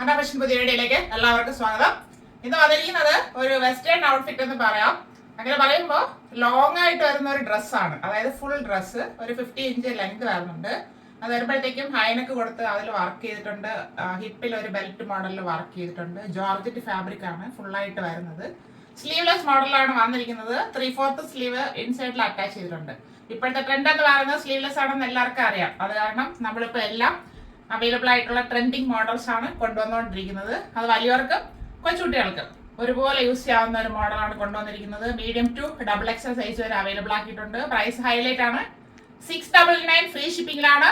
അനാവശ്യം പുതിയ വീഡിയോയിലേക്ക് എല്ലാവർക്കും സ്വാഗതം. ഇന്ന് വന്നിരിക്കുന്നത് ഒരു വെസ്റ്റേൺ ഔട്ട്ഫിറ്റ് എന്ന് പറയാം. അങ്ങനെ പറയുമ്പോൾ ലോങ് ആയിട്ട് വരുന്ന ഒരു ഡ്രസ്സാണ്, അതായത് ഫുൾ ഡ്രസ്സ്. ഒരു 50 ഇഞ്ച് ലെങ്ത് വരുന്നുണ്ട്. അത് വരുമ്പോഴത്തേക്കും ഹൈനെക്ക് കൊടുത്ത് അതിൽ വർക്ക് ചെയ്തിട്ടുണ്ട്. ഹിപ്പിൽ ഒരു ബെൽറ്റ് മോഡലിൽ വർക്ക് ചെയ്തിട്ടുണ്ട്. ജോർജറ്റ് ഫാബ്രിക് ആണ് ഫുള്ളായിട്ട് വരുന്നത്. സ്ലീവ്ലെസ് മോഡലാണ് വന്നിരിക്കുന്നത്. 3/4 സ്ലീവ് ഇൻസൈഡിൽ അറ്റാച്ച് ചെയ്തിട്ടുണ്ട്. ഇപ്പോഴത്തെ ട്രെൻഡ് എന്ന് പറയുന്നത് സ്ലീവ്ലെസ് ആണെന്ന് എല്ലാവർക്കും അറിയാം. അത് കാരണം നമ്മളിപ്പോൾ എല്ലാം അവൈലബിൾ ആയിട്ടുള്ള ട്രെൻഡിങ് മോഡൽസ് ആണ് കൊണ്ടുവന്നുകൊണ്ടിരിക്കുന്നത്. അത് വലിയവർക്കും കൊച്ചുകുട്ടികൾക്കും ഒരുപോലെ യൂസ് ചെയ്യാവുന്ന ഒരു മോഡലാണ് കൊണ്ടുവന്നിരിക്കുന്നത്. മീഡിയം ടു XXL സൈസ് വരെ അവൈലബിൾ ആക്കിയിട്ടുണ്ട്. പ്രൈസ് ഹൈലൈറ്റ് ആണ്. 699 ഫ്രീ ഷിപ്പിംഗിലാണ്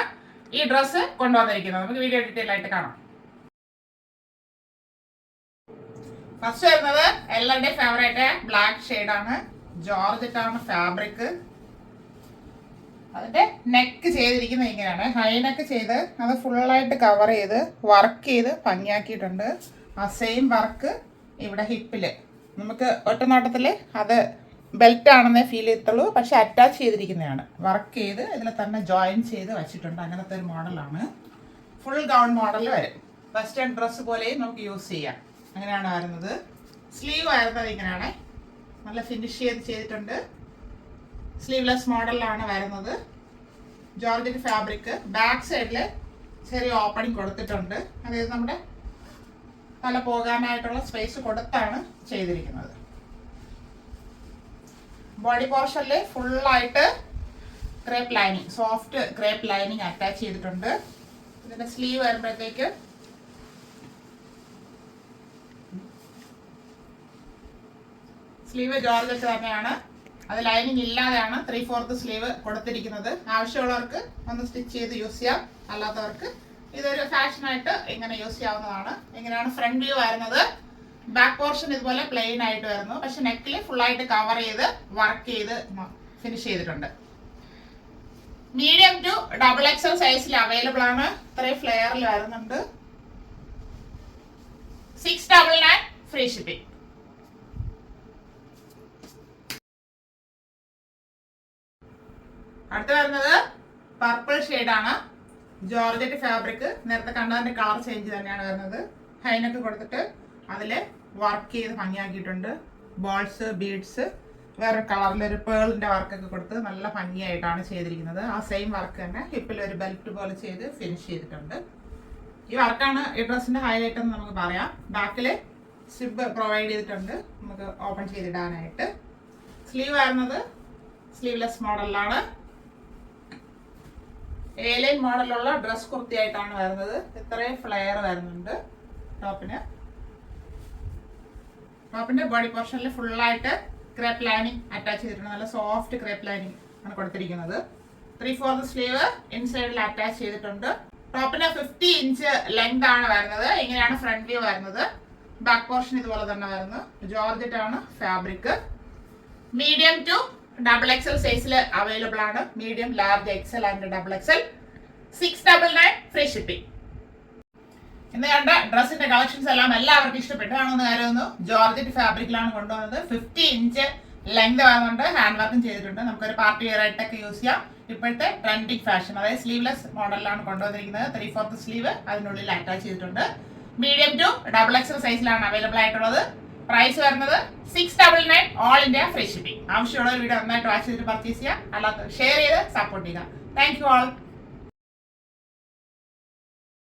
ഈ ഡ്രസ്സ് കൊണ്ടുവന്നിരിക്കുന്നത്. നമുക്ക് വീഡിയോ ഡീറ്റെയിൽ ആയിട്ട് കാണാം. ഫസ്റ്റ് വരുന്നത് എല്ലാവരുടെയും ഫേവറേറ്റ് ബ്ലാക്ക് ഷെയ്ഡാണ്. ജോർജറ്റ് ആണ് ഫാബ്രിക്. അതിന്റെ നെക്ക് ചെയ്തിരിക്കുന്നത് ഇങ്ങനെയാണ്. ഹൈനെക്ക് ചെയ്ത് അത് ഫുള്ളായിട്ട് കവർ ചെയ്ത് വർക്ക് ചെയ്ത് ഭംഗിയാക്കിയിട്ടുണ്ട്. ആ സെയിം വർക്ക് ഇവിടെ ഹിപ്പിൽ നമുക്ക് ഒറ്റ നോട്ടത്തിൽ അത് ബെൽറ്റ് ആണെന്നേ ഫീൽ ചെയ്യത്തുള്ളൂ, പക്ഷെ അറ്റാച്ച് ചെയ്തിരിക്കുന്നതാണ്. വർക്ക് ചെയ്ത് ഇതിൽ തന്നെ ജോയിൻ ചെയ്ത് വെച്ചിട്ടുണ്ട്. അങ്ങനത്തെ ഒരു മോഡലാണ്. ഫുൾ ഗൗൺ മോഡൽ വരും. വെസ്റ്റേൺ ഡ്രസ്സ് പോലെയും നമുക്ക് യൂസ് ചെയ്യാം. അങ്ങനെയാണ് വരുന്നത്. സ്ലീവ് വരുന്നത് ഇങ്ങനെയാണ്. നല്ല ഫിനിഷ് ചെയ്തിട്ടുണ്ട്. സ്ലീവ്ലെസ് മോഡലിലാണ് വരുന്നത്. Georgette fabric. ബാക്ക് സൈഡിൽ ചെറിയ ഓപ്പണിങ് കൊടുത്തിട്ടുണ്ട്. അതായത് നമ്മുടെ തല പോകാനായിട്ടുള്ള സ്പേസ് കൊടുത്താണ് ചെയ്തിരിക്കുന്നത്. ബോഡി പോർഷനിൽ ഫുള്ളായിട്ട് crepe lining, soft crepe lining attach ചെയ്തിട്ടുണ്ട്. ഇതിന്റെ സ്ലീവ് വരുമ്പോഴത്തേക്ക് സ്ലീവ് ജോർജറ്റ് തന്നെയാണ്. അത് ലൈനിങ് ഇല്ലാതെയാണ് 3/4 സ്ലീവ് കൊടുത്തിരിക്കുന്നത്. ആവശ്യമുള്ളവർക്ക് ഒന്ന് സ്റ്റിച്ച് ചെയ്ത് യൂസ് ചെയ്യാം. അല്ലാത്തവർക്ക് ഇതൊരു ഫാഷനായിട്ട് ഇങ്ങനെ യൂസ് ചെയ്യാവുന്നതാണ്. ഇങ്ങനെയാണ് ഫ്രണ്ട് വ്യൂ വരുന്നത്. ബാക്ക് പോർഷൻ ഇതുപോലെ പ്ലെയിൻ ആയിട്ട് വരുന്നു, പക്ഷെ നെക്കിൽ ഫുള്ളായിട്ട് കവർ ചെയ്ത് വർക്ക് ചെയ്ത് ഫിനിഷ് ചെയ്തിട്ടുണ്ട്. മീഡിയം ടു XXL സൈസിൽ അവൈലബിൾ ആണ്. ഇത്രയും ഫ്ലെയറിൽ വരുന്നുണ്ട്. 699 ഫ്രീ ഷിപ്പിംഗ്. അടുത്ത് വരുന്നത് പർപ്പിൾ ഷെയ്ഡാണ്. Georgette fabric. നേരത്തെ കണ്ടതിന്റെ കളർ ചേഞ്ച് തന്നെയാണ് വരുന്നത്. ഹൈനെക്ക് കൊടുത്തിട്ട് അതിൽ വർക്ക് ചെയ്ത് ഭംഗിയാക്കിയിട്ടുണ്ട്. ബോൾസ്, ബീഡ്സ്, വേറെ കളറിലൊരു പേളിന്റെ വർക്കൊക്കെ കൊടുത്ത് നല്ല ഭംഗിയായിട്ടാണ് ചെയ്തിരിക്കുന്നത്. ആ സെയിം വർക്ക് തന്നെ ഹിപ്പിൽ ഒരു ബെൽറ്റ് പോലെ ചെയ്ത് ഫിനിഷ് ചെയ്തിട്ടുണ്ട്. ഈ വർക്കാണ് ഈ ഡ്രസ്സിന്റെ ഹൈലൈറ്റ് എന്ന് നമുക്ക് പറയാം. ബാക്കിൽ സിബ് പ്രൊവൈഡ് ചെയ്തിട്ടുണ്ട് നമുക്ക് ഓപ്പൺ ചെയ്തിടാനായിട്ട്. സ്ലീവ് വരുന്നത് സ്ലീവ്ലെസ് മോഡലിലാണ്. ഏലൈൻ മോഡലുള്ള ഡ്രസ് കുർത്തിയായിട്ടാണ് വരുന്നത്. ഇത്രയും ഫ്ലെയർ വരുന്നുണ്ട്. ടോപ്പിന്റെ ബോഡി പോർഷനിൽ ഫുള്ളായിട്ട് ക്രേപ്പ് ലൈനിങ് അറ്റാച്ച് ചെയ്തിട്ടുണ്ട്. നല്ല സോഫ്റ്റ് ക്രേപ്പ് ലൈനിങ് ആണ് കൊടുത്തിരിക്കുന്നത്. 3/4 സ്ലീവ് ഇൻസൈഡിൽ അറ്റാച്ച് ചെയ്തിട്ടുണ്ട്. ടോപ്പിന് 50 ഇഞ്ച് ലെങ്ത് ആണ് വരുന്നത്. ഇങ്ങനെയാണ് ഫ്രണ്ട് വ്യൂ വരുന്നത്. ബാക്ക് പോർഷൻ ഇതുപോലെ തന്നെ വരുന്നു. ജോർജറ്റ് ആണ് ഫാബ്രിക്. മീഡിയം ടു XXL സൈസിൽ അവൈലബിൾ ആണ്. Medium, large, XL and XXL. 699 free shipping. ഇന്ന് കണ്ട ഡ്രസ്സിന്റെ കളക്ഷൻസ് എല്ലാം എല്ലാവർക്കും ഇഷ്ടപ്പെട്ടാണെന്ന് കരുതുന്നു. ജോർജറ്റ് ഫാബ്രിക്കിലാണ് കൊണ്ടുവന്നത്. 50 ഇഞ്ച് ലെങ്ത് വരുന്നുണ്ട്. ഹാൻഡ് വർക്കും ചെയ്തിട്ടുണ്ട്. നമുക്കൊരു പാർട്ടി വെയർ ആയിട്ടൊക്കെ യൂസ് ചെയ്യാം. ഇപ്പോഴത്തെ ട്രെൻഡിങ് ഫാഷൻ, അതായത് സ്ലീവ്ലെസ് മോഡലിലാണ് കൊണ്ടുവന്നിരിക്കുന്നത്. 3/4 സ്ലീവ് അതിനുള്ളിൽ അറ്റാച്ച് ചെയ്തിട്ടുണ്ട്. മീഡിയം ടു XXL സൈസിലാണ് അവൈലബിൾ ആയിട്ടുള്ളത്. പ്രൈസ് വരുന്നത് 699 ഓൾ ഇന്ത്യ ഫ്രീ ഷിപ്പിംഗ്. ആവശ്യമുള്ള ഒരു വീഡിയോ നന്നായിട്ട് വാച്ച് ചെയ്തിട്ട് പർച്ചേസ് ചെയ്യുക. അല്ലാത്ത ഷെയർ ചെയ്ത് സപ്പോർട്ട് ചെയ്യുക. Thank you all.